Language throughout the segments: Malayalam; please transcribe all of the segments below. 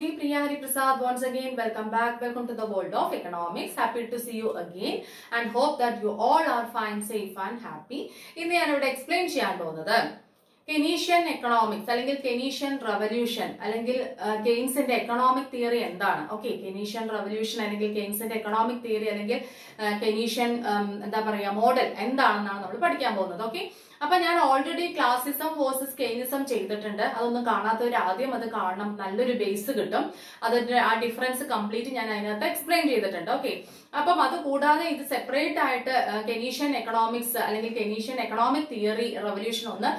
Priya Hari Prasad once again. Welcome back. Welcome to the world of economics. Happy to see you again and hope that you all are fine, safe and happy. ഇന്ന് ഞാൻ ഇവിടെ എക്സ്പ്ലെയിൻ ചെയ്യാൻ പോകുന്നത് കെനീഷ്യൻ എക്കണോമിക്സ് അല്ലെങ്കിൽ കെനീഷ്യൻ റവല്യൂഷൻ അല്ലെങ്കിൽ കെയ്ൻസിന്റെ എക്കണോമിക് തിയറി എന്താണ്. ഓക്കെ, കെനീഷ്യൻ റവല്യൂഷൻ അല്ലെങ്കിൽ കെയ്ൻസിന്റെ എക്കണോമിക് തിയറി അല്ലെങ്കിൽ കെനീഷ്യൻ എന്താ പറയാ മോഡൽ എന്താണെന്നാണ് നമ്മൾ പഠിക്കാൻ പോകുന്നത്. ഓക്കെ, അപ്പൊ ഞാൻ ഓൾറെഡി ക്ലാസിസം വേഴ്സസ് കെയ്നിസം ചെയ്തിട്ടുണ്ട്. അതൊന്നും കാണാത്തവർ ആദ്യം അത് കാണണം, നല്ലൊരു ബേസ് കിട്ടും. അതിന്റെ ആ ഡിഫറൻസ് കംപ്ലീറ്റ് ഞാൻ അതിനകത്ത് എക്സ്പ്ലെയിൻ ചെയ്തിട്ടുണ്ട്. ഓക്കെ, അപ്പം അത് കൂടാതെ ഇത് സെപ്പറേറ്റ് ആയിട്ട് കെനീഷ്യൻ എക്കണോമിക്സ് അല്ലെങ്കിൽ കെനീഷ്യൻ എക്കണോമിക് തിയറി റവല്യൂഷൻ ഒന്ന്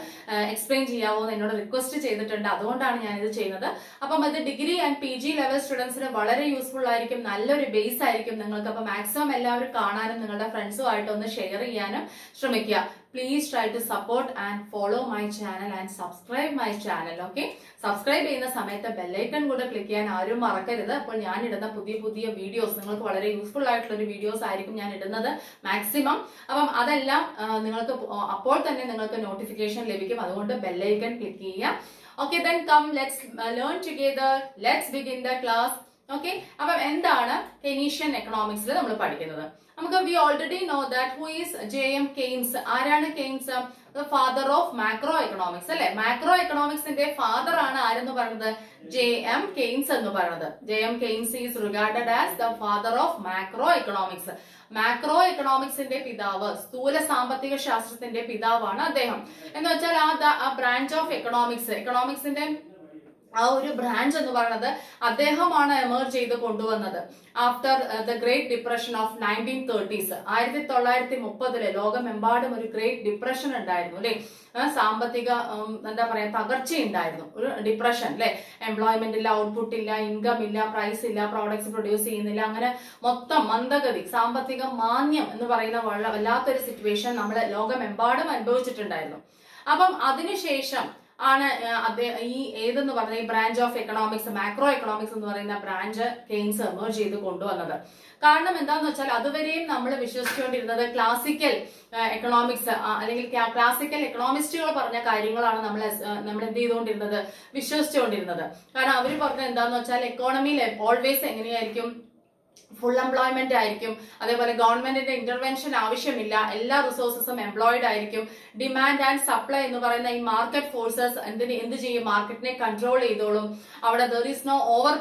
എക്സ്പ്ലെയിൻ ചെയ്യാവോ എന്ന് എന്നോട് റിക്വസ്റ്റ് ചെയ്തിട്ടുണ്ട്. അതുകൊണ്ടാണ് ഞാൻ ഇത് ചെയ്യുന്നത്. അപ്പം അത് ഡിഗ്രി ആൻഡ് PG ലെവൽ സ്റ്റുഡൻസിന് വളരെ യൂസ്ഫുൾ ആയിരിക്കും, നല്ലൊരു ബേസ് ആയിരിക്കും നിങ്ങൾക്ക്. അപ്പൊ മാക്സിമം എല്ലാവരും കാണാനും നിങ്ങളുടെ ഫ്രണ്ട്സുമായിട്ട് ഒന്ന് ഷെയർ ചെയ്യാനും ശ്രമിക്കുക. Please try to support and follow my channel and subscribe my channel. Okay, subscribe ചെയ്യുന്ന സമയത്ത് ബെല്ലൈക്കൺ കൂടെ ക്ലിക്ക് ചെയ്യാൻ ആരും മറക്കരുത്. അപ്പോൾ ഞാൻ ഇടുന്ന പുതിയ പുതിയ വീഡിയോസ് നിങ്ങൾക്ക് വളരെ യൂസ്ഫുൾ ആയിട്ടുള്ള ഒരു വീഡിയോസ് ആയിരിക്കും ഞാൻ ഇടുന്നത് മാക്സിമം. അപ്പം അതെല്ലാം നിങ്ങൾക്ക് അപ്പോൾ തന്നെ നിങ്ങൾക്ക് നോട്ടിഫിക്കേഷൻ ലഭിക്കും. അതുകൊണ്ട് ബെല്ലൈക്കൺ ക്ലിക്ക് ചെയ്യുക. Okay, then come, let's learn together. Let's begin the class. Okay, അപ്പം എന്താണ് കെനീഷ്യൻ എക്കണോമിക്സിൽ നമ്മൾ പഠിക്കുന്നത്? നമുക്ക് we already know that who is JM Keynes. ആരാണ് Keynes? Father of macroeconomics അല്ലെ. മാക്രോ എക്കണോമിക്സിന്റെ ഫാദർ ആണ് ആരെന്ന് പറയുന്നത്? JM കെയ്ൻസ് എന്ന് പറയുന്നത്. JM Keynes is regarded as the father of macroeconomics. മാക്രോ എക്കണോമിക്സിന്റെ പിതാവ്, സ്ഥൂല സാമ്പത്തിക ശാസ്ത്രത്തിന്റെ പിതാവാണ് അദ്ദേഹം. എന്ന് വെച്ചാൽ ആ ബ്രാഞ്ച് ഓഫ് എക്കണോമിക്സിന്റെ ആ ഒരു ബ്രാഞ്ച് എന്ന് പറയുന്നത് അദ്ദേഹമാണ് എമർജ് ചെയ്ത് കൊണ്ടുവന്നത്. After the great depression of 1930s, 1930 ലോകമെമ്പാടും ഒരു ഗ്രേറ്റ് ഡിപ്രഷൻ ഉണ്ടായിരുന്നു അല്ലെ. സാമ്പത്തിക എന്താ പറയാ തകർച്ച ഉണ്ടായിരുന്നു, ഒരു ഡിപ്രഷൻ അല്ലെ. എംപ്ലോയ്മെന്റ് ഇല്ല, ഔട്ട്പുട്ട് ഇല്ല, ഇൻകം ഇല്ല, പ്രൈസ് ഇല്ല, പ്രോഡക്ട്സ് പ്രൊഡ്യൂസ് ചെയ്യുന്നില്ല, അങ്ങനെ മൊത്തം മന്ദഗതി, സാമ്പത്തിക മാന്യം എന്ന് പറയുന്ന വല്ലാത്തൊരു സിറ്റുവേഷൻ നമ്മള് ലോകമെമ്പാടും അനുഭവിച്ചിട്ടുണ്ടായിരുന്നു. അപ്പം അതിനുശേഷം ആണ് ഈ ഏതെന്ന് പറഞ്ഞ ഈ branch of economics, macro economics എന്ന് പറയുന്ന ബ്രാഞ്ച് കെയ്ൻസ് എമർജ് ചെയ്ത് കൊണ്ടുവന്നത്. കാരണം എന്താന്ന് വെച്ചാൽ അതുവരെയും നമ്മൾ വിശ്വസിച്ചുകൊണ്ടിരുന്നത് ക്ലാസിക്കൽ എക്കണോമിക്സ് അല്ലെങ്കിൽ ക്ലാസിക്കൽ എക്കണോമിസ്റ്റുകൾ പറഞ്ഞ കാര്യങ്ങളാണ് നമ്മൾ എന്ത് ചെയ്തുകൊണ്ടിരുന്നത്, വിശ്വസിച്ചുകൊണ്ടിരുന്നത്. കാരണം അവർ പറഞ്ഞത് എന്താന്ന് വെച്ചാൽ എക്കോണമിയിൽ ഓൾവേസ് എങ്ങനെയായിരിക്കും, ഫുൾ എംപ്ലോയ്മെന്റ് ആയിരിക്കും, അതേപോലെ ഗവൺമെന്റിന്റെ ഇന്റർവെൻഷൻ ആവശ്യമില്ല, എല്ലാ റിസോഴ്സസും എംപ്ലോയിഡ് ആയിരിക്കും. ഡിമാൻഡ് ആൻഡ് സപ്ലൈ എന്ന് പറയുന്ന ഈ മാർക്കറ്റ് ഫോഴ്സസ് എന്ത് ചെയ്യും, മാർക്കറ്റിനെ കൺട്രോൾ ചെയ്തോളും. അവിടെ there is no over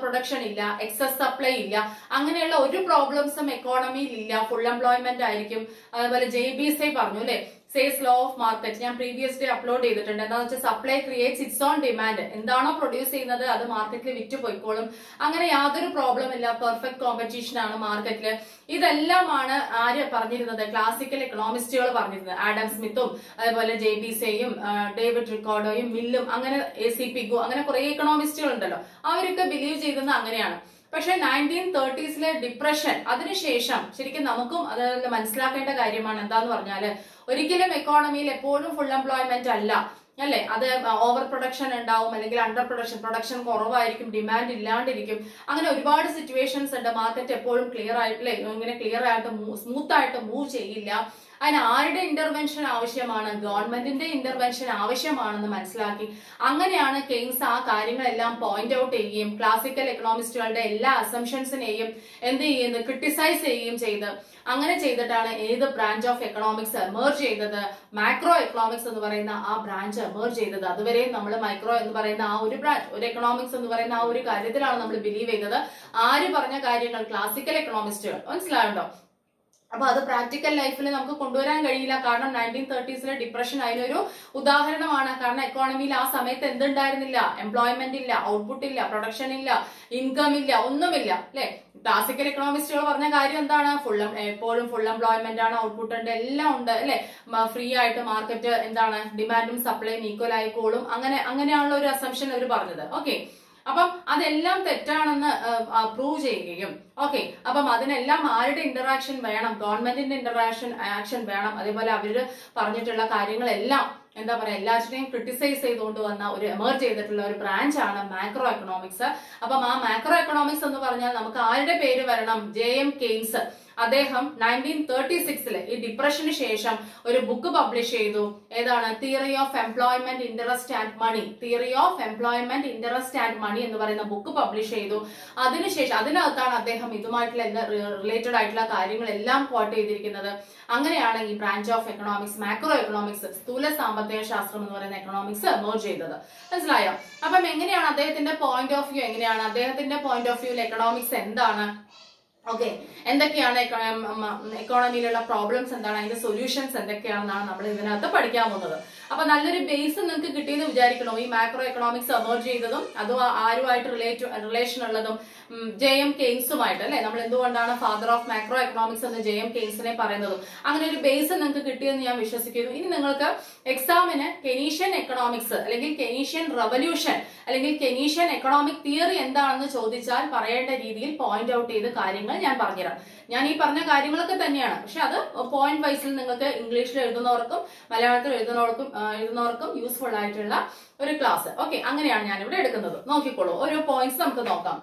production ഇല്ല, എക്സസ് സപ്ലൈ ഇല്ല, അങ്ങനെയുള്ള ഒരു പ്രോബ്ലംസും എക്കോണമിയിൽ ഇല്ല, ഫുൾ എംപ്ലോയ്മെന്റ് ആയിരിക്കും. അതേപോലെ JBC പറഞ്ഞു അല്ലെ, സേസ് ലോ ഓഫ് മാർക്കറ്റ്, ഞാൻ പ്രീവിയസ് ഡേ അപ്ലോഡ് ചെയ്തിട്ടുണ്ട്. എന്താണെന്ന് വെച്ചാൽ supply creates it's on demand, എന്താണോ പ്രൊഡ്യൂസ് ചെയ്യുന്നത് അത് മാർക്കറ്റിൽ വിറ്റ് പോയിക്കോളും, അങ്ങനെ യാതൊരു പ്രോബ്ലം ഇല്ല, പെർഫെക്റ്റ് കോമ്പറ്റീഷൻ ആണ് മാർക്കറ്റില്. ഇതെല്ലാമാണ് ആര് പറഞ്ഞിരുന്നത്, ക്ലാസിക്കൽ എക്കണോമിസ്റ്റുകൾ പറഞ്ഞിരുന്നത്. ആഡം സ്മിത്തും അതേപോലെ JBCയും ഡേവിഡ് റിക്കാർഡോയും മില്ലും അങ്ങനെ AC പിഗു അങ്ങനെ കുറെ എക്കണോമിസ്റ്റുകൾ ഉണ്ടല്ലോ, അവരൊക്കെ ബിലീവ് ചെയ്തെന്ന് അങ്ങനെയാണ്. പക്ഷെ 1930s ഡിപ്രഷൻ അതിനുശേഷം ശരിക്കും നമുക്കും അത് മനസ്സിലാക്കേണ്ട കാര്യമാണ്. എന്താന്ന് പറഞ്ഞാല് ഒരിക്കലും എക്കോണമിയിൽ എപ്പോഴും ഫുൾ എംപ്ലോയ്മെന്റ് അല്ല അല്ലെ. അത് ഓവർ പ്രൊഡക്ഷൻ ഉണ്ടാവും, അല്ലെങ്കിൽ അണ്ടർ പ്രൊഡക്ഷൻ കുറവായിരിക്കും, ഡിമാൻഡ് ഇല്ലാണ്ടിരിക്കും, അങ്ങനെ ഒരുപാട് സിറ്റുവേഷൻസ് ഉണ്ട്. മാർക്കറ്റ് എപ്പോഴും ക്ലിയർ ആയിട്ടില്ലേ, ഇങ്ങനെ ക്ലിയർ ആയിട്ട് സ്മൂത്ത് ആയിട്ട് മൂവ് ചെയ്യില്ല. അതിന് ആരുടെ ഇന്റർവെൻഷൻ ആവശ്യമാണ്, ഗവൺമെന്റിന്റെ ഇന്റർവെൻഷൻ ആവശ്യമാണെന്ന് മനസ്സിലാക്കി അങ്ങനെയാണ് കെയ്ൻസ് ആ കാര്യങ്ങളെല്ലാം പോയിന്റ് ഔട്ട് ചെയ്യുകയും ക്ലാസിക്കൽ എക്കണോമിസ്റ്റുകളുടെ എല്ലാ അസംഷൻസിനെയും എന്ത് ചെയ്യുന്നത്, ക്രിട്ടിസൈസ് ചെയ്യുകയും ചെയ്ത് അങ്ങനെ ചെയ്തിട്ടാണ് ഏത് ബ്രാഞ്ച് ഓഫ് എക്കണോമിക്സ് എമർജ് ചെയ്തത്, മാക്രോ എക്കണോമിക്സ് എന്ന് പറയുന്ന ആ ബ്രാഞ്ച് എമർജ് ചെയ്തത്. അതുവരെയും നമ്മൾ മൈക്രോ എന്ന് പറയുന്ന ആ ഒരു ബ്രാഞ്ച്, ഒരു എക്കണോമിക്സ് എന്ന് പറയുന്ന ആ ഒരു കാര്യത്തിലാണ് നമ്മൾ ബിലീവ് ചെയ്തത്. ആര് പറഞ്ഞ കാര്യങ്ങൾ, ക്ലാസിക്കൽ എക്കണോമിസ്റ്റുകൾ. മനസ്സിലാവുണ്ടോ? അപ്പൊ അത് പ്രാക്ടിക്കൽ ലൈഫിൽ നമുക്ക് കൊണ്ടുവരാൻ കഴിയില്ല. കാരണം 1930s ഡിപ്രഷൻ അതിനൊരു ഉദാഹരണമാണ്. കാരണം എക്കോണമിയിൽ ആ സമയത്ത് എന്തുണ്ടായിരുന്നില്ല, എംപ്ലോയ്മെന്റ് ഇല്ല, ഔട്ട്പുട്ട് ഇല്ല, പ്രൊഡക്ഷൻ ഇല്ല, ഇൻകം ഇല്ല, ഒന്നുമില്ല അല്ലെ. ക്ലാസിക്കൽ എക്കണോമിസ്റ്റുകൾ പറഞ്ഞ കാര്യം എന്താണ്, എപ്പോഴും ഫുൾ എംപ്ലോയ്മെന്റ് ആണ്, ഔട്ട്പുട്ട് ഉണ്ട്, എല്ലാം ഉണ്ട് അല്ലെ. ഫ്രീ ആയിട്ട് മാർക്കറ്റ് എന്താണ്, ഡിമാൻഡും സപ്ലൈയും ഈക്വൽ ആയിക്കോളും, അങ്ങനെയാണുള്ള ഒരു അസംഷൻ അവർ പറഞ്ഞത്. ഓക്കെ, അപ്പം അതെല്ലാം തെറ്റാണെന്ന് പ്രൂവ് ചെയ്യുകയും ഓക്കെ, അപ്പം അതിനെല്ലാം ആരുടെ ഇന്ററാക്ഷൻ വേണം, ഗവൺമെന്റിന്റെ ആക്ഷൻ വേണം. അതേപോലെ അവര് പറഞ്ഞിട്ടുള്ള കാര്യങ്ങളെല്ലാം എന്താ പറയാ എല്ലാറ്റിനെയും ക്രിട്ടിസൈസ് ചെയ്തുകൊണ്ട് വന്ന ഒരു എമർജ് ചെയ്തിട്ടുള്ള ഒരു ബ്രാഞ്ച് ആണ് മാക്രോ എക്കണോമിക്സ്. അപ്പം ആ മാക്രോ എക്കണോമിക്സ് എന്ന് പറഞ്ഞാൽ നമുക്ക് ആരുടെ പേര് വരണം, JM കെയ്ൻസ്. അദ്ദേഹം 1936 ഈ ഡിപ്രഷന് ശേഷം ഒരു ബുക്ക് പബ്ലിഷ് ചെയ്തു. ഏതാണ്? Theory of employment, interest and money. Theory of employment, interest and money എന്ന് പറയുന്ന ബുക്ക് പബ്ലിഷ് ചെയ്തു. അതിനുശേഷം അതിനകത്താണ് അദ്ദേഹം ഇതുമായിട്ടുള്ള റിലേറ്റഡ് ആയിട്ടുള്ള കാര്യങ്ങളെല്ലാം കോട്ട് ചെയ്തിരിക്കുന്നത്. അങ്ങനെയാണ് ഈ branch of economics, macro economics, സ്ഥൂല സാമ്പത്തിക ശാസ്ത്രം എന്ന് പറയുന്ന എക്കണോമിക്സ് എമർജ് ചെയ്തത്. മനസ്സിലായോ? അപ്പം എങ്ങനെയാണ് അദ്ദേഹത്തിന്റെ പോയിന്റ് ഓഫ് വ്യൂ, എങ്ങനെയാണ് അദ്ദേഹത്തിന്റെ പോയിന്റ് ഓഫ് വ്യൂവിൽ എക്കണോമിക്സ് എന്താണ്, ഓക്കെ, എന്തൊക്കെയാണ് എക്കോണമിയിലുള്ള പ്രോബ്ലംസ് എന്താണ്, അതിന്റെ സൊല്യൂഷൻസ് എന്തൊക്കെയാണെന്നാണ് നമ്മൾ ഇതിനകത്ത് പഠിക്കാൻ പോകുന്നത്. അപ്പൊ നല്ലൊരു ബേസ് നിങ്ങൾക്ക് കിട്ടിയെന്ന് വിചാരിക്കണോ? ഈ മാക്രോ എക്കണോമിക്സ് എമർജ് ചെയ്തതും അതും ആരുമായിട്ട് റിലേഷൻ ഉള്ളതും ജെ.എം. കെയ്ൻസുമായിട്ട്, അല്ലെ? നമ്മൾ എന്തുകൊണ്ടാണ് ഫാദർ ഓഫ് മാക്രോ എക്കണോമിക്സ് എന്ന് ജെ.എം. കെയ്ൻസിനെ പറയുന്നതും അങ്ങനെ ഒരു ബേസ് നിങ്ങൾക്ക് കിട്ടിയെന്ന് ഞാൻ വിശ്വസിക്കുന്നു. ഇനി നിങ്ങൾക്ക് എക്സാമിന് കെനീഷ്യൻ എക്കണോമിക്സ് അല്ലെങ്കിൽ കെനീഷ്യൻ റവല്യൂഷൻ അല്ലെങ്കിൽ കെനീഷ്യൻ എക്കണോമിക് തിയറി എന്താണെന്ന് ചോദിച്ചാൽ പറയേണ്ട രീതിയിൽ പോയിന്റ് ഔട്ട് ചെയ്ത് കാര്യങ്ങൾ ഞാൻ പറഞ്ഞുതരാം. ഞാൻ ഈ പറഞ്ഞ കാര്യങ്ങളൊക്കെ തന്നെയാണ്, പക്ഷെ അത് പോയിന്റ് വൈസിൽ നിങ്ങൾക്ക് ഇംഗ്ലീഷിൽ എഴുതുന്നവർക്കും മലയാളത്തിൽ എഴുതുന്നവർക്കും യൂസ്ഫുൾ ആയിട്ടുള്ള ഒരു ക്ലാസ്. ഓക്കെ, അങ്ങനെയാണ് ഞാൻ ഇവിടെ എടുക്കുന്നത്. നോക്കിക്കോളൂ, ഓരോ പോയിന്റ്സ് നമുക്ക് നോക്കാം.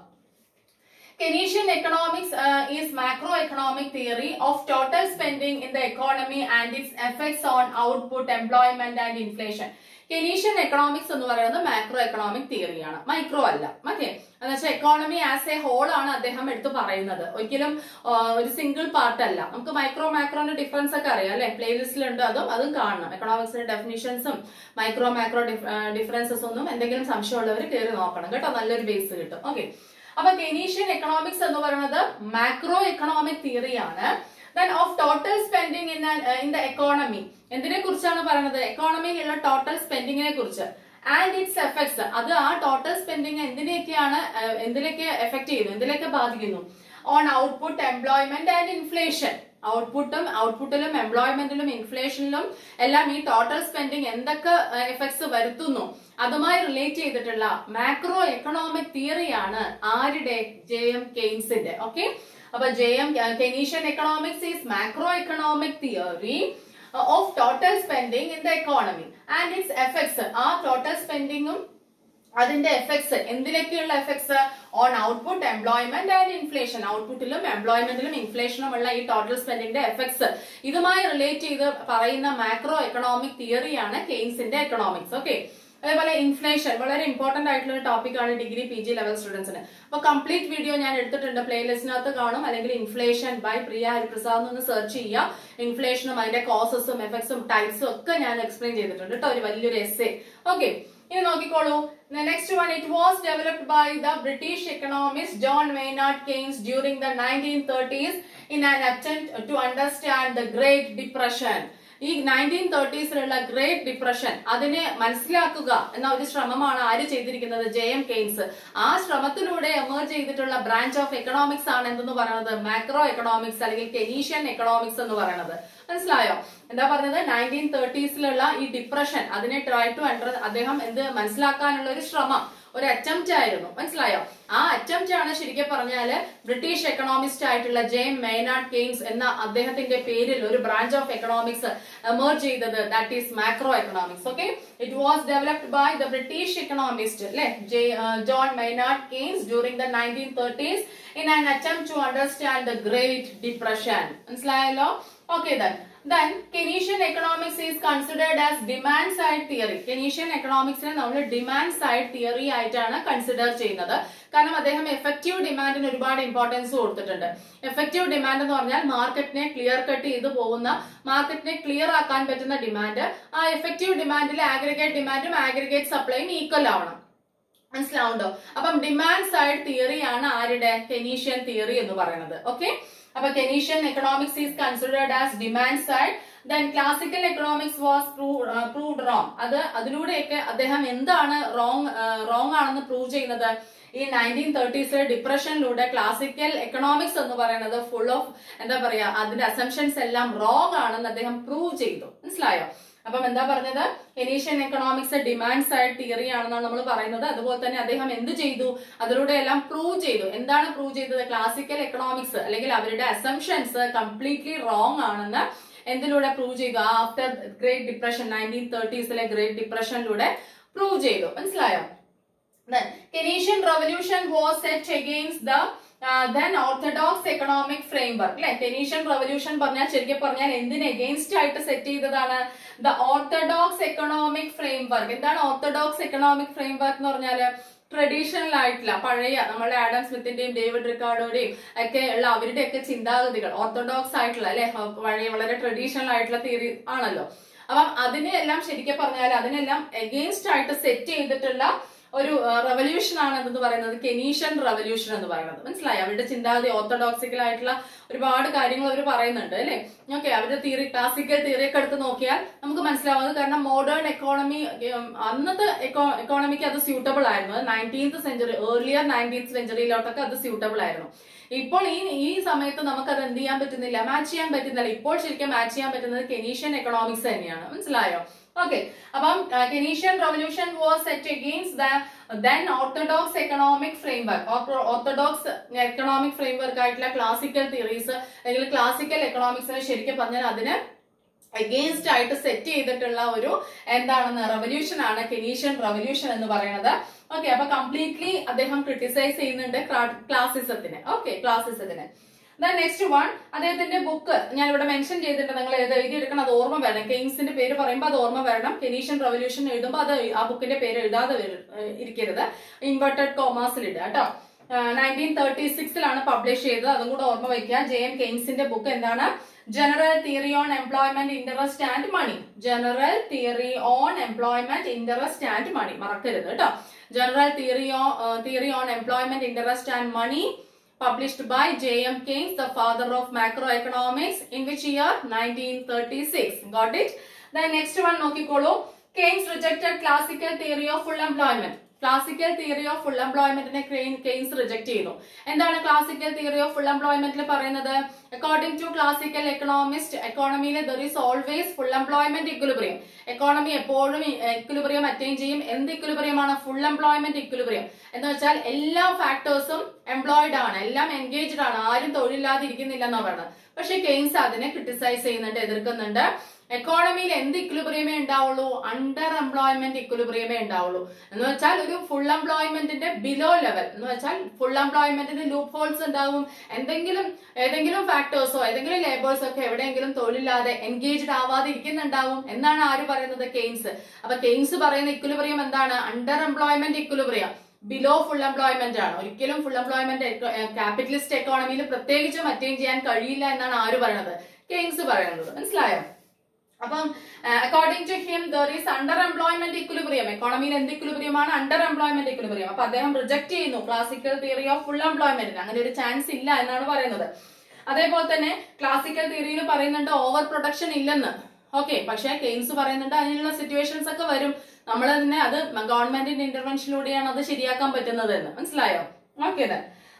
Keynesian economics is macroeconomic theory of total spending in the economy and its effects on output, employment and inflation. Keynesian economics എന്ന് പറയുന്നത് മാക്രോ എക്കണോമിക് തിയറിയാണ്, മൈക്രോ അല്ല. ഓക്കെ, എന്ന് വെച്ചാൽ എക്കോണമി ആസ് എ ഹോൾ ആണ് അദ്ദേഹം എടുത്ത് പറയുന്നത്, ഒരിക്കലും ഒരു സിംഗിൾ പാർട്ട് അല്ല. നമുക്ക് മാക്രോന്റെ ഡിഫറൻസ് ഒക്കെ അറിയാം, അല്ലെ? പ്ലേലിസ്റ്റിലുണ്ട്, അതും കാണണം. എക്കണോമിക്സിന്റെ ഡെഫിനിഷൻസും മാക്രോ ഡിഫറൻസസ് ഒന്നും എന്തെങ്കിലും സംശയമുള്ളവർ കയറി നോക്കണം കേട്ടോ, നല്ലൊരു ബേസ് കിട്ടും. ഓക്കെ, അപ്പൊ കെനീഷ്യൻ എക്കണോമിക്സ് എന്ന് പറയുന്നത് മാക്രോ എക്കണോമിക് തിയറിയാണ്. Then of total spending in the economy, എന്തിനെ കുറിച്ചാണ് പറയുന്നത്? എക്കോണമിയിലുള്ള ടോട്ടൽ സ്പെൻഡിങ്ങിനെ കുറിച്ച്. ആൻഡ് ഇറ്റ്സ് എഫക്ട്സ്, അത് ആ ടോട്ടൽ സ്പെൻഡിങ് എന്തിലേക്ക് എഫക്ട് ചെയ്യുന്നു, എന്തിലേക്ക് ബാധിക്കുന്നു? On output, employment and inflation. ഔട്ട്പുട്ടിലും എംപ്ലോയ്മെന്റിലും ഇൻഫ്ലേഷനിലും എല്ലാം ഈ ടോട്ടൽ സ്പെൻഡിങ് എന്തൊക്കെ എഫക്ട്സ് വരുത്തുന്നു അതുമായി റിലേറ്റ് ചെയ്തിട്ടുള്ള മാക്രോ എക്കണോമിക് തിയറിയാണ് ആരുടെ? ജെ.എം. കെയ്ൻസിന്റെ. ഓക്കെ, അപ്പൊ Keynesian economics is macroeconomic theory of total spending in the economy and its effects. ആ ടോട്ടൽ സ്പെൻഡിങ്ങും അതിന്റെ എഫക്ട്സ്, എന്തിലേക്കുള്ള effects? On output, employment and inflation. ഔട്ട്പുട്ടിലും എംപ്ലോയ്മെന്റിലും ഇൻഫ്ലേഷനും ഉള്ള ഈ ടോട്ടൽ സ്പെൻഡിങ്ങിന്റെ എഫക്ട്സ് ഇതുമായി റിലേറ്റ് ചെയ്ത് പറയുന്ന മാക്രോ എക്കണോമിക് തിയറിയാണ് കെയ്ൻസിന്റെ എക്കണോമിക്സ്. ഓക്കെ, അതേപോലെ ഇൻഫ്ലേഷൻ വളരെ ഇമ്പോർട്ടന്റ് ആയിട്ടുള്ള ഒരു ടോപ്പിക് ആണ് ഡിഗ്രി PG ലെവൽ സ്റ്റുഡൻസിന്. അപ്പൊ കംപ്ലീറ്റ് വീഡിയോ ഞാൻ എടുത്തിട്ടുണ്ട്, പ്ലേലിസ്റ്റിനകത്ത് കാണും, അല്ലെങ്കിൽ ഇൻഫ്ലേഷൻ ബൈ പ്രിയ ഹരിപ്രസാദ് എന്ന് സെർച്ച് ചെയ്യുക. ഇൻഫ്ലേഷനും അതിന്റെ കോസസും എഫക്ട്സും ടൈപ്സും ഒക്കെ ഞാൻ എക്സ്പ്ലെയിൻ ചെയ്തിട്ടുണ്ട് കേട്ടോ, ഒരു വലിയൊരു എസ്സേ. ഓക്കെ, ഇനി നോക്കിക്കോളൂ. Next one, it was developed by the British economist John Maynard Keynes during the 1930s in an attempt to understand the Great Depression. ഈ 1930s ഗ്രേറ്റ് ഡിപ്രഷൻ അതിനെ മനസ്സിലാക്കുക എന്ന ഒരു ശ്രമമാണ് ആര് ചെയ്തിരിക്കുന്നത്? ജെ.എം. കെയ്ൻസ്. ആ ശ്രമത്തിലൂടെ എമർജ് ചെയ്തിട്ടുള്ള ബ്രാഞ്ച് ഓഫ് എക്കണോമിക്സ് ആണ് എന്തെന്ന് പറയുന്നത്? മാക്രോ എക്കണോമിക്സ് അല്ലെങ്കിൽ കെനീഷ്യൻ എക്കണോമിക്സ് എന്ന് പറയുന്നത്. മനസ്സിലായോ? എന്താ പറഞ്ഞത്? 1930s ഈ ഡിപ്രഷൻ അതിനെ ട്രൈ ടു അദ്ദേഹം മനസ്സിലാക്കാനുള്ള ഒരു ശ്രമം, ഒരു അറ്റംപ്റ്റ് ആയിരുന്നു. മനസ്സിലായോ? ആ അറ്റംപ്റ്റ് ആണ് ശരിക്കും പറഞ്ഞാല് ബ്രിട്ടീഷ് എക്കണോമിസ്റ്റ് ആയിട്ടുള്ള ജെയിം മെയ്നാർഡ് കെയ്ൻസ് എന്ന അദ്ദേഹത്തിന്റെ പേരിൽ ഒരു ബ്രാഞ്ച് ഓഫ് എക്കണോമിക്സ് എമർജ് ചെയ്തത്. That is macro economics. Okay, it was developed by the British economist അല്ലെ John Maynard Keynes during the 1930s in an attempt to understand the Great Depression. മനസ്സിലായല്ലോ? Okay, then Keynesian economics is considered as demand side theory. Keynesian economics നെ നമ്മൾ ഡിമാൻഡ് സൈഡ് തിയറി ആയിട്ടാണ് കൺസിഡർ ചെയ്യുന്നത്. കാരണം അദ്ദേഹം എഫക്റ്റീവ് ഡിമാൻഡിന് ഒരുപാട് ഇമ്പോർട്ടൻസ് കൊടുത്തിട്ടുണ്ട്. എഫക്റ്റീവ് ഡിമാൻഡ് എന്ന് പറഞ്ഞാൽ മാർക്കറ്റിനെ ക്ലിയർ കട്ട് ചെയ്ത് പോകുന്ന, മാർക്കറ്റിനെ ക്ലിയർ ആക്കാൻ പറ്റുന്ന ഡിമാൻഡ്. ആ എഫക്റ്റീവ് ഡിമാൻഡിൽ ആഗ്രിഗേറ്റ് ഡിമാൻഡും ആഗ്രിഗേറ്റ് സപ്ലൈയും ഈക്വൽ ആവണം. മനസ്സിലാവുണ്ടോ? അപ്പം ഡിമാൻഡ് സൈഡ് തിയറിയാണ് ആരുടെ? കെനീഷ്യൻ തിയറി എന്ന് പറയുന്നത്. ഓക്കെ, അപ്പൊ Keynesian economics is considered as demand side. Then classical economics was proved wrong. അതിലൂടെയൊക്കെ അദ്ദേഹം എന്താണ് റോങ് ആണെന്ന് പ്രൂവ് ചെയ്യുന്നത്? ഈ 1930s ഡിപ്രഷനിലൂടെ ക്ലാസിക്കൽ എക്കണോമിക്സ് എന്ന് പറയുന്നത് ഫുൾ ഓഫ് എന്താ പറയാ, അതിന്റെ അസംഷൻസ് എല്ലാം റോങ് ആണെന്ന് അദ്ദേഹം പ്രൂവ് ചെയ്തു. മനസ്സിലായോ? അപ്പം എന്താ പറഞ്ഞത്? Keynesian economics demand side theory ആണെന്നാണ് നമ്മൾ പറയുന്നത്. അതുപോലെ തന്നെ അദ്ദേഹം എന്ത് ചെയ്തു? അതിലൂടെ എല്ലാം പ്രൂവ് ചെയ്തു. എന്താണ് പ്രൂവ് ചെയ്തത്? ക്ലാസിക്കൽ എക്കണോമിക്സ് അല്ലെങ്കിൽ അവരുടെ അസംഷൻസ് കംപ്ലീറ്റ്ലി റോങ് ആണെന്ന് എന്തിലൂടെ പ്രൂവ് ചെയ്തു? After great depression 1930s great ഡിപ്രഷനിലൂടെ പ്രൂവ് ചെയ്തു. മനസ്സിലായോ? Keynesian revolution was set against the then orthodox economic framework അല്ലെ കെനീഷ്യൻ റവല്യൂഷൻ പറഞ്ഞാൽ ശരിക്കും പറഞ്ഞാൽ എന്തിന് എഗെയിൻസ്റ്റ് ആയിട്ട് സെറ്റ് ചെയ്തതാണ് ദ ഓർത്തഡോക്സ് എക്കണോമിക് ഫ്രെയിംവർക്ക് എന്താണ് ഓർത്തഡോക്സ് എക്കണോമിക് ഫ്രെയിംവർക്ക് എന്ന് പറഞ്ഞാല് ട്രഡീഷണൽ ആയിട്ടുള്ള പഴയ നമ്മുടെ ആഡം സ്മിത്തിന്റെയും ഡേവിഡ് റിക്കാർഡോയുടെയും ഒക്കെ ഉള്ള അവരുടെ ഒക്കെ ചിന്താഗതികൾ ഓർത്തഡോക്സ് ആയിട്ടുള്ള അല്ലെ പഴയ വളരെ ട്രഡീഷണൽ ആയിട്ടുള്ള തിയറി ആണല്ലോ അപ്പം അതിനെല്ലാം ശരിക്കും പറഞ്ഞാൽ അതിനെല്ലാം എഗെയിൻസ്റ്റ് ആയിട്ട് സെറ്റ് ചെയ്തിട്ടുള്ള ഒരു റവല്യൂഷൻ ആണ് എന്ന് പറയുന്നത് കെനീഷ്യൻ റവല്യൂഷൻ എന്ന് പറയുന്നത് മനസ്സിലായി അവരുടെ ചിന്താഗതി ഓർത്തഡോക്സിക്കൽ ആയിട്ടുള്ള ഒരുപാട് കാര്യങ്ങൾ അവർ പറയുന്നുണ്ട് അല്ലെ ഓക്കെ അവരുടെ തിയറി ക്ലാസിക്കൽ തിയറി ഒക്കെ എടുത്ത് നോക്കിയാൽ നമുക്ക് മനസ്സിലാവുന്നത് കാരണം മോഡേൺ എക്കോണമി അന്നത്തെ എക്കോണമിക്ക് അത് സ്യൂട്ടബിൾ ആയിരുന്നു 19th സെഞ്ചുറി ഏർലിയർ 19th സെഞ്ചുറിയിലോട്ടൊക്കെ അത് സ്യൂട്ടബിൾ ആയിരുന്നു ഇപ്പോൾ ഈ സമയത്ത് നമുക്ക് അത് എന്ത് ചെയ്യാൻ പറ്റുന്നില്ല മാച്ച് ചെയ്യാൻ പറ്റുന്നില്ല ഇപ്പോൾ ശരിക്കും മാച്ച് ചെയ്യാൻ പറ്റുന്നത് കെനീഷ്യൻ എക്കണോമിക്സ് തന്നെയാണ് മനസ്സിലായോ Okay, Keynesian revolution was set against the then orthodox economic framework. Orthodox economic framework ആയിട്ടുള്ള classical theories അല്ലെങ്കിൽ classical economics ശരിക്കും പറഞ്ഞാൽ അതിന് against ആയിട്ട് സെറ്റ് ചെയ്തിട്ടുള്ള ഒരു എന്താണ് റവല്യൂഷൻ ആണ് കെനീഷ്യൻ റവല്യൂഷൻ എന്ന് പറയുന്നത് ഓക്കെ അപ്പൊ കംപ്ലീറ്റ്ലി അദ്ദേഹം ക്രിട്ടിസൈസ് ചെയ്യുന്നുണ്ട് ക്ലാസിസത്തിന് ഓക്കെ ക്ലാസിസത്തിന് നെക്സ്റ്റ് വൺ അദ്ദേഹത്തിന്റെ ബുക്ക് ഞാൻ ഇവിടെ മെൻഷൻ ചെയ്തിട്ട് നിങ്ങൾ എഴുതിയെടുക്കണം അത് ഓർമ്മ വരണം കെയ്ൻസിന്റെ പേര് പറയുമ്പോൾ അത് ഓർമ്മ വരണം കെനീഷ്യൻ റവല്യൂഷൻ എഴുതുമ്പോൾ അത് ആ ബുക്കിന്റെ പേര് എഴുതാതെ ഇരിക്കരുത് ഇൻവെർട്ടഡ് കോമേഴ്സിൽ ഇടുക കേട്ടോ 1936 പബ്ലിഷ് ചെയ്തത് അതും കൂടെ ഓർമ്മ വയ്ക്കുക ജെഎം കെയ്ൻസിന്റെ ബുക്ക് എന്താണ് general theory on employment interest and money general theory on employment interest and money മറക്കരുത് കേട്ടോ general theory on employment interest and money published by J.M. Keynes, the father of macroeconomics, in which year? 1936. Got it? The next one, nokikolu. Keynes rejected classical theory of full employment. Classical theory of full employment ne Keynes reject ചെയ്തു എന്താണ് classical theory of full employment ൽ പറയുന്നത് according to classical economist economy there is always full employment equilibrium economy എപ്പോഴും equilibrium attain ചെയ്യും എന്ത് equilibrium ആണ് full employment equilibrium എന്ന് വെച്ചാൽ എല്ലാ ഫാക്ടേഴ്സും എംപ്ലോയിഡ് ആണ് എല്ലാം എൻഗേജ്ഡ് ആണ് ആരും തൊഴിലില്ലാതെ ഇരിക്കുന്നില്ല എന്നാണ് പറയുന്നത് പക്ഷെ കെയ്ൻസ് അതിനെ ക്രിട്ടിസൈസ് ചെയ്യുന്നുണ്ട് എതിർക്കുന്നുണ്ട് എക്കോണമിയിൽ എന്ത് ഇക്വിലിബ്രിയമേ ഉണ്ടാവുള്ളൂ അണ്ടർ എംപ്ലോയ്മെന്റ് ഇക്വിലിബ്രിയമേ ഉണ്ടാവുള്ളൂ എന്ന് വെച്ചാൽ ഒരു ഫുൾ എംപ്ലോയ്മെന്റിന്റെ ബിലോ ലെവൽ എന്ന് വെച്ചാൽ ഫുൾ എംപ്ലോയ്മെന്റിന് ലൂപ്പ് ഹോൾസ് ഉണ്ടാവും ഏതെങ്കിലും ഫാക്ടേഴ്സോ ഏതെങ്കിലും ലേബേഴ്സോ ഒക്കെ എവിടെയെങ്കിലും തൊഴിലില്ലാതെ എൻഗേജ്ഡ് ആവാതെ ഇരിക്കുന്നുണ്ടാവും എന്നാണ് ആര് പറയുന്നത് കെയ്ൻസ് അപ്പൊ കെയ്ൻസ് പറയുന്ന ഇക്വിലിബ്രിയം എന്താണ് under employment equilibrium below full employment ആണ് ഒരിക്കലും ഫുൾ എംപ്ലോയ്മെന്റ് ക്യാപിറ്റലിസ്റ്റ് എക്കോണമിയിൽ പ്രത്യേകിച്ചും അറ്റൈൻ ചെയ്യാൻ കഴിയില്ല എന്നാണ് ആര് പറയുന്നത് കെയ്ൻസ് പറയുന്നത് മനസ്സിലായോ അപ്പം according to him there is under employment equilibrium എക്കോണമിയിൽ എന്ത് ഇക്വിലിബ്രിയം ആണ് അണ്ടർ എംപ്ലോയ്മെന്റ് ഇക്വിലിബ്രിയം അപ്പൊ അദ്ദേഹം റിജക്ട് ചെയ്യുന്നു ക്ലാസിക്കൽ തിയറി ഓഫ് ഫുൾ എംപ്ലോയ്മെന്റിന് അങ്ങനെ ഒരു ചാൻസ് ഇല്ല എന്നാണ് പറയുന്നത് അതേപോലെ തന്നെ ക്ലാസിക്കൽ തിയറിയിൽ പറയുന്നുണ്ട് ഓവർ പ്രൊഡക്ഷൻ ഇല്ലെന്ന് ഓക്കെ പക്ഷെ കെയ്ൻസ് പറയുന്നുണ്ട് അതിനുള്ള സിറ്റുവേഷൻസ് ഒക്കെ വരും നമ്മൾ തന്നെ അത് ഗവൺമെന്റിന്റെ ഇന്റർവെൻഷനിലൂടെയാണ് അത് ശരിയാക്കാൻ പറ്റുന്നത് എന്ന് മനസ്സിലായോ okay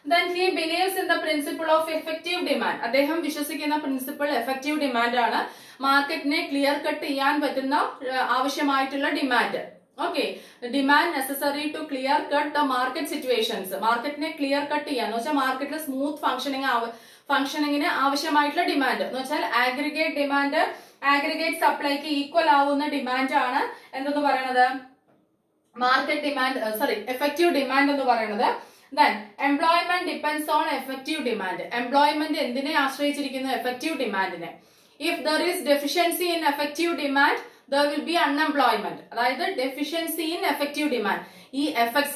then he believes in the principle of effective demand അദ്ദേഹം വിശ്വസിക്കുന്ന പ്രിൻസിപ്പിൾ എഫക്റ്റീവ് ഡിമാൻഡ് ആണ് മാർക്കറ്റിനെ ക്ലിയർ കട്ട് ചെയ്യാൻ പറ്റുന്ന ആവശ്യമായിട്ടുള്ള demand okay demand necessary to clear cut the market situations മാർക്കറ്റിനെ ക്ലിയർ കട്ട് ചെയ്യാൻ എന്ന് വെച്ചാൽ മാർക്കറ്റിൽ സ്മൂത്ത് ഫംഗ്ഷനിങ്ങിന് ആവശ്യമായിട്ടുള്ള ഡിമാൻഡ് എന്ന് വെച്ചാൽ ആഗ്രിഗേറ്റ് ഡിമാൻഡ് ആഗ്രിഗേറ്റ് സപ്ലൈക്ക് ഈക്വൽ ആവുന്ന ഡിമാൻഡ് ആണ് എന്തെന്ന് പറയുന്നത് മാർക്കറ്റ് ഡിമാൻഡ് എഫക്റ്റീവ് ഡിമാൻഡ് എന്ന് പറയുന്നത് then employment depends on effective demand employment എന്തിനെ ആശ്രയിച്ചിരിക്കുന്നു effective ഡിമാൻഡിനെ if there is deficiency in effective demand there will be unemployment അതായത് deficiency in effective demand ഈ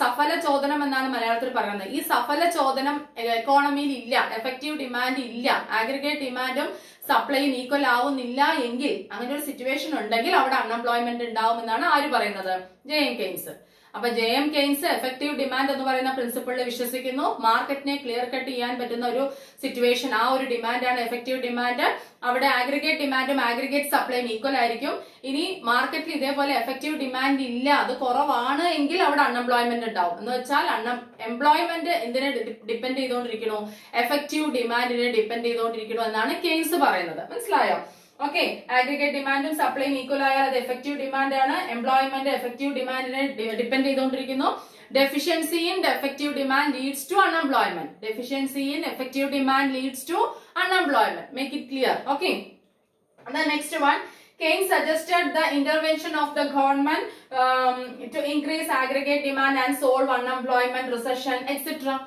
സഫല ചോദനം എന്നാണ് മലയാളത്തിൽ പറയുന്നത് ഈ സഫല ചോദനം എക്കോണമിയിൽ ഇല്ല എഫക്റ്റീവ് ഡിമാൻഡ് ഇല്ല ആഗ്രിഗേറ്റ് ഡിമാൻഡും സപ്ലൈയും ഈക്വൽ ആവുന്നില്ല എങ്കിൽ അങ്ങനെ ഒരു സിറ്റുവേഷൻ ഉണ്ടെങ്കിൽ അവിടെ അൺഎംപ്ലോയ്മെന്റ് ഉണ്ടാവും എന്നാണ് ആര് പറയുന്നത് ജെഎം കെയ്ൻസ് അപ്പൊ ജെഎം കെയ്ൻസ് എഫക്റ്റീവ് ഡിമാൻഡ് എന്ന് പറയുന്ന പ്രിൻസിപ്പിളിൽ വിശ്വസിക്കുന്നു മാർക്കറ്റിനെ ക്ലിയർ കട്ട് ചെയ്യാൻ പറ്റുന്ന ഒരു സിറ്റുവേഷൻ ആ ഒരു ഡിമാൻഡാണ് എഫക്റ്റീവ് ഡിമാൻഡ് അവിടെ ആഗ്രിഗേറ്റ് ഡിമാൻഡും ആഗ്രിഗേറ്റ് സപ്ലൈയും ഈക്വൽ ആയിരിക്കും ഇനി മാർക്കറ്റിൽ ഇതേപോലെ എഫക്റ്റീവ് ഡിമാൻഡ് ഇല്ല അത് കുറവാണ് എങ്കിൽ അവിടെ അൺഎംപ്ലോയ്മെന്റ് ഉണ്ടാവും എന്ന് വെച്ചാൽ എംപ്ലോയ്മെന്റ് എന്തിനെ ഡിപ്പെൻഡ് ചെയ്തുകൊണ്ടിരിക്കണോ എഫക്റ്റീവ് ഡിമാൻഡിനെ ഡിപ്പെൻഡ് ചെയ്തുകൊണ്ടിരിക്കണോ എന്നാണ് കെയ്ൻസ് പറയുന്നത് മനസ്സിലായോ ഓക്കെ ആഗ്രിഗേറ്റ് ഡിമാൻഡും സപ്ലൈയും ഈക്വൽ ആയാൽ അത് എഫക്റ്റീവ് ഡിമാൻഡ് ആണ് എംപ്ലോയ്മെന്റ് എഫക്റ്റീവ് ഡിമാൻഡിനെ ഡിപ്പെൻഡ് ചെയ്തുകൊണ്ടിരിക്കുന്നു deficiency in effective demand leads to unemployment deficiency in effective demand leads to unemployment make it clear okay and the next one Keynes suggested the intervention of the government to increase aggregate demand and solve unemployment, recession, etc.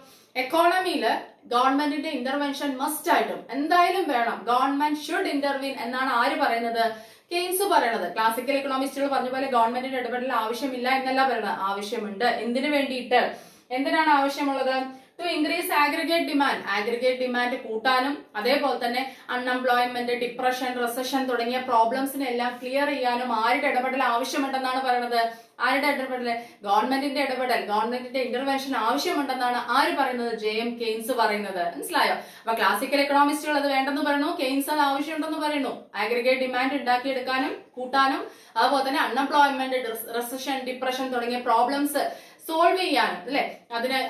എക്കോണമിയില് ഗവൺമെന്റിന്റെ ഇന്റർവെൻഷൻ മസ്റ്റ് ആയിട്ടും എന്തായാലും വേണം. ഗവൺമെന്റ് ഷുഡ് ഇന്റർവീൻ എന്നാണ് ആര് പറയുന്നത്? കെയ്ൻസ് പറയണത്. ക്ലാസിക്കൽ എക്കണോമിസ്റ്റുകൾ പറഞ്ഞ പോലെ ഗവൺമെന്റിന്റെ ഇടപെടൽ ആവശ്യമില്ല എന്നല്ല പറയുന്നത്, ആവശ്യമുണ്ട്. എന്തിനു വേണ്ടിയിട്ട്? എന്തിനാണ് ആവശ്യമുള്ളത്? ടു ഇൻക്രീസ് ആഗ്രിഗേറ്റ് ഡിമാൻഡ് കൂട്ടാനും അതേപോലെ തന്നെ അൺഎംപ്ലോയ്മെന്റ്, ഡിപ്രഷൻ, റിസഷൻ തുടങ്ങിയ പ്രോബ്ലംസിനെ എല്ലാം ക്ലിയർ ചെയ്യാനും ആരുടെ ഇടപെടൽ ആവശ്യമുണ്ടെന്നാണ് പറയുന്നത്? ആരുടെ ഇടപെടൽ? ഗവൺമെന്റിന്റെ ഇടപെടൽ, ഗവൺമെന്റിന്റെ ഇന്റർവെൻഷൻ ആവശ്യമുണ്ടെന്നാണ് ആര് പറയുന്നത്? ജെ.എം. കെയ്ൻസ് പറയുന്നത്. മനസ്സിലായോ? അപ്പൊ ക്ലാസിക്കൽ എക്കണോമിസ്റ്റുകൾ അത് വേണ്ടെന്ന് പറയുന്നു, കെയ്ൻസ് അത് ആവശ്യമുണ്ടെന്ന് പറയുന്നു. ആഗ്രിഗേറ്റ് ഡിമാൻഡ് ഉണ്ടാക്കിയെടുക്കാനും കൂട്ടാനും അതുപോലെ തന്നെ അൺഎംപ്ലോയ്മെന്റ്, റിസഷൻ, ഡിപ്രഷൻ തുടങ്ങിയ പ്രോബ്ലംസ് സോൾവ് ചെയ്യാനും അല്ലെ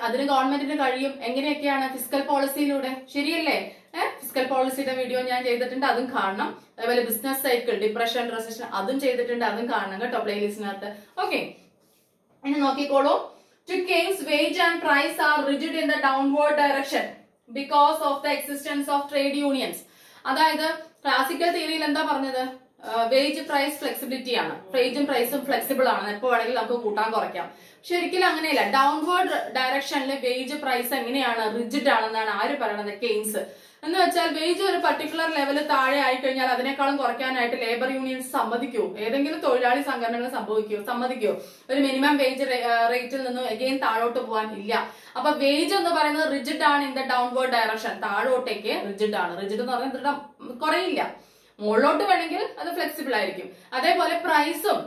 അതിന് ഗവൺമെന്റിന് കഴിയും. എങ്ങനെയൊക്കെയാണ്? ഫിസ്ക്കൽ പോളിസിയിലൂടെ. ശരിയല്ലേ? ഫിസ്ക്കൽ പോളിസിയുടെ വീഡിയോ ഞാൻ ചെയ്തിട്ടുണ്ട്, അതും കാണണം. അതേപോലെ ബിസിനസ് സൈക്കിൾ, ഡിപ്രഷൻ, റെസഷൻ അതും ചെയ്തിട്ടുണ്ട്, അതും കാണണം കേട്ടോ പ്ലേലിസ്റ്റിനകത്ത്. ഓക്കെ, ഇനി നോക്കിക്കോളൂ. To Keynes wage and price are rigid in the downward direction because of the existence of trade unions. അതായത് ക്ലാസിക്കൽ തിയറിയിൽ എന്താ പറഞ്ഞത്? വേജ് പ്രൈസ് ഫ്ലെക്സിബിലിറ്റി ആണ്. വേജും പ്രൈസും ഫ്ലെക്സിബിൾ ആണ്, എപ്പോ വേണമെങ്കിലും നമുക്ക് കൂട്ടാൻ കുറയ്ക്കാം. പക്ഷെ ഒരിക്കലും അങ്ങനെയല്ല. ഡൗൺവേർഡ് ഡയറക്ഷനിൽ വേജ് പ്രൈസ് എങ്ങനെയാണ്? റിജിഡ് ആണെന്നാണ് ആര് പറയണത്? കെയ്ൻസ്. എന്ന് വെച്ചാൽ വേജ് ഒരു പർട്ടിക്കുലർ ലെവൽ താഴെ ആയിക്കഴിഞ്ഞാൽ അതിനേക്കാളും കുറയ്ക്കാനായിട്ട് ലേബർ യൂണിയൻസ് സമ്മതിക്കൂ? ഏതെങ്കിലും തൊഴിലാളി സംഘടനകൾ സമ്മതിക്കൂ? ഒരു മിനിമം വേജ് റേറ്റിൽ നിന്നും എഗെയിൻ താഴോട്ട് പോകാൻ ഇല്ല. അപ്പൊ വേജ് എന്ന് പറയുന്നത് റിജിഡ് ആണ് ഇൻ ദ ഡൗൺവേർഡ് ഡയറക്ഷൻ. താഴോട്ടേക്ക് റിജിഡ് ആണ്. റിജിഡ് എന്ന് പറഞ്ഞാൽ കുറയില്ല. മുകളിലോട്ട് വേണമെങ്കിൽ അത് ഫ്ലെക്സിബിൾ ആയിരിക്കും. അതേപോലെ പ്രൈസും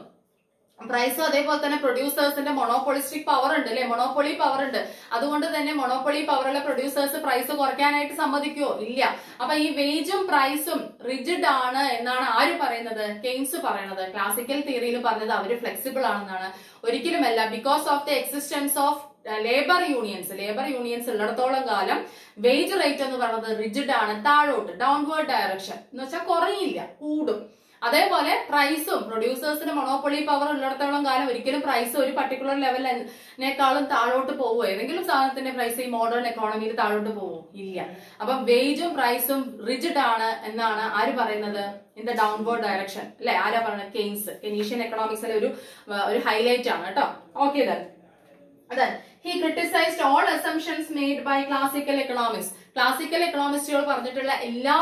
അതേപോലെ തന്നെ പ്രൊഡ്യൂസേഴ്സിന്റെ മൊണോപ്പൊളിസ്റ്റിക് പവർ ഉണ്ട് അല്ലെ? മൊണോപ്പൊളി പവർ ഉണ്ട്. അതുകൊണ്ട് തന്നെ മൊണോപ്പൊളി പവറുള്ള പ്രൊഡ്യൂസേഴ്സ് പ്രൈസ് കുറയ്ക്കാനായിട്ട് സമ്മതിക്കുമോ? ഇല്ല. അപ്പൊ ഈ വേജും പ്രൈസും റിജിഡ് ആണ് എന്നാണ് ആര് പറയുന്നത്? കെയ്ൻസ് പറയുന്നത്. ക്ലാസിക്കൽ തിയറിയിൽ പറഞ്ഞത് അവര് ഫ്ലെക്സിബിൾ ആണെന്നാണ്. ഒരിക്കലുമല്ല. Because of the existence of labour unions ഉള്ളിടത്തോളം കാലം വേജ് റേറ്റ് എന്ന് പറയുന്നത് റിജിഡ് ആണ്. താഴോട്ട് ഡൗൺവേർഡ് ഡയറക്ഷൻ എന്ന് വെച്ചാൽ കുറയില്ല, കൂടും. അതേപോലെ പ്രൈസും പ്രൊഡ്യൂസേഴ്സിന് മൊണോപ്പൊളി പവർ ഉള്ളിടത്തോളം കാലം ഒരിക്കലും പ്രൈസ് ഒരു പർട്ടിക്കുലർ ലെവലിനേക്കാളും താഴോട്ട് പോവുമോ? ഏതെങ്കിലും സാധനത്തിന്റെ പ്രൈസ് ഈ മോഡേൺ എക്കോണമിയിൽ താഴോട്ട് പോവോ? ഇല്ല. അപ്പൊ വേജും പ്രൈസും റിജിഡ് ആണ് എന്നാണ് ആര് പറയുന്നത്? ഇൻ ദ ഡൗൺവേർഡ് ഡയറക്ഷൻ അല്ലെ? ആരാ പറയുന്നത്? കെയ്ൻസ്. കെനീഷ്യൻ എക്കണോമിക്സിലെ ഒരു ഹൈലൈറ്റ് ആണ് കേട്ടോ. Okay, then he criticized all assumptions made by classical economics. Classical എക്കണോമിസ്റ്റുകൾ പറഞ്ഞിട്ടുള്ള എല്ലാ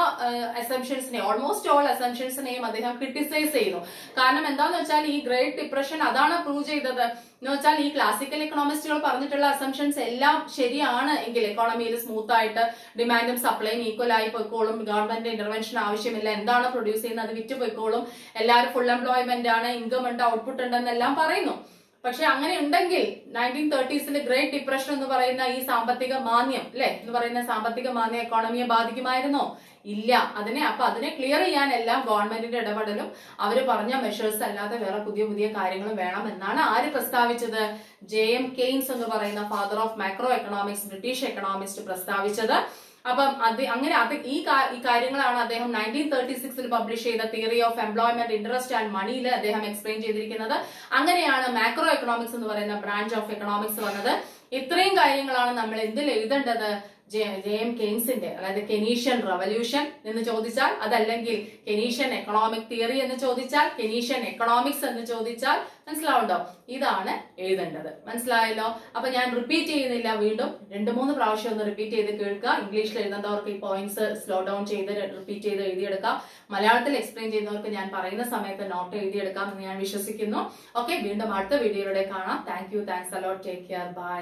അസംഷൻസിനെയും, ഓൾമോസ്റ്റ് ഓൾ അസംഷൻസിനെയും അദ്ദേഹം ക്രിട്ടിസൈസ് ചെയ്യുന്നു. കാരണം എന്താന്ന് വെച്ചാൽ ഈ ഗ്രേറ്റ് ഡിപ്രഷൻ അതാണ് പ്രൂവ് ചെയ്തത്. എന്ന് വെച്ചാൽ ഈ ക്ലാസിക്കൽ എക്കണോമിസ്റ്റുകൾ പറഞ്ഞിട്ടുള്ള അസംഷൻസ് എല്ലാം ശരിയാണ് എങ്കിൽ എക്കോണമിയിൽ സ്മൂത്ത് ആയിട്ട് ഡിമാൻഡും സപ്ലൈയും ഈക്വൽ ആയി പോയിക്കോളും, ഗവൺമെന്റ് ഇന്റർവെൻഷൻ ആവശ്യമില്ല, എന്താണ് പ്രൊഡ്യൂസ് ചെയ്യുന്നത് അത് വിറ്റ് പോയിക്കോളും, എല്ലാവരും ഫുൾ എംപ്ലോയ്മെന്റ് ആണ്, ഇൻകം ഉണ്ട്, ഔട്ട്പുട്ട് ഉണ്ടെന്നെല്ലാം പറയുന്നു. പക്ഷെ അങ്ങനെ ഉണ്ടെങ്കിൽ 1930s ഗ്രേറ്റ് ഡിപ്രഷൻ എന്ന് പറയുന്ന ഈ സാമ്പത്തിക മാന്ദ്യം അല്ലെ എന്ന് പറയുന്ന സാമ്പത്തിക മാന്ദ്യം എക്കോണമിയെ ബാധിക്കുമായിരുന്നോ? ഇല്ല. അതിനെ ക്ലിയർ ചെയ്യാൻ എല്ലാം ഗവൺമെന്റിന്റെ ഇടപെടലും അവര് പറഞ്ഞ മെഷേഴ്സ് അല്ലാതെ വേറെ പുതിയ കാര്യങ്ങളും വേണം എന്നാണ് ആര് പ്രസ്താവിച്ചത്? ജെ.എം. കെയ്ൻസ് എന്ന് പറയുന്ന father of macro economics, British economist പ്രസ്താവിച്ചത്. അപ്പം ഈ കാര്യങ്ങളാണ് അദ്ദേഹം 1936 പബ്ലിഷ് ചെയ്ത theory of employment, interest and മണിയിൽ അദ്ദേഹം എക്സ്പ്ലെയിൻ ചെയ്തിരിക്കുന്നത്. അങ്ങനെയാണ് മാക്രോ എക്കണോമിക്സ് എന്ന് പറയുന്ന ബ്രാഞ്ച് ഓഫ് എക്കണോമിക്സ് വന്നത്. ഇത്രയും കാര്യങ്ങളാണ് നമ്മൾ എന്തിൽ എഴുതേണ്ടത്? ജെ.എം. കെയ്ൻസിന്റെ, അതായത് കെനീഷ്യൻ റവല്യൂഷൻ എന്ന് ചോദിച്ചാൽ, അതല്ലെങ്കിൽ കെനീഷ്യൻ എക്കണോമിക് തിയറി എന്ന് ചോദിച്ചാൽ, കെനീഷ്യൻ എക്കണോമിക്സ് എന്ന് ചോദിച്ചാൽ മനസ്സിലാവുണ്ടോ? ഇതാണ് എഴുതേണ്ടത്. മനസ്സിലായല്ലോ? അപ്പൊ ഞാൻ റിപ്പീറ്റ് ചെയ്യുന്നില്ല, വീണ്ടും 2-3 പ്രാവശ്യം ഒന്ന് റിപ്പീറ്റ് ചെയ്ത് കേൾക്കുക. ഇംഗ്ലീഷിൽ എഴുതുന്നവർക്ക് ഈ പോയിന്റ്സ് സ്ലോ ഡൗൺ ചെയ്ത് റിപ്പീറ്റ് ചെയ്ത് എഴുതിയെടുക്കാം. മലയാളത്തിൽ എക്സ്പ്ലെയിൻ ചെയ്യുന്നവർക്ക് ഞാൻ പറയുന്ന സമയത്ത് നോട്ട് എഴുതിയെടുക്കാം എന്ന് ഞാൻ വിശ്വസിക്കുന്നു. ഓക്കെ, വീണ്ടും അടുത്ത വീഡിയോയിലൂടെ കാണാം. Thank you, thanks a lot, take care, by.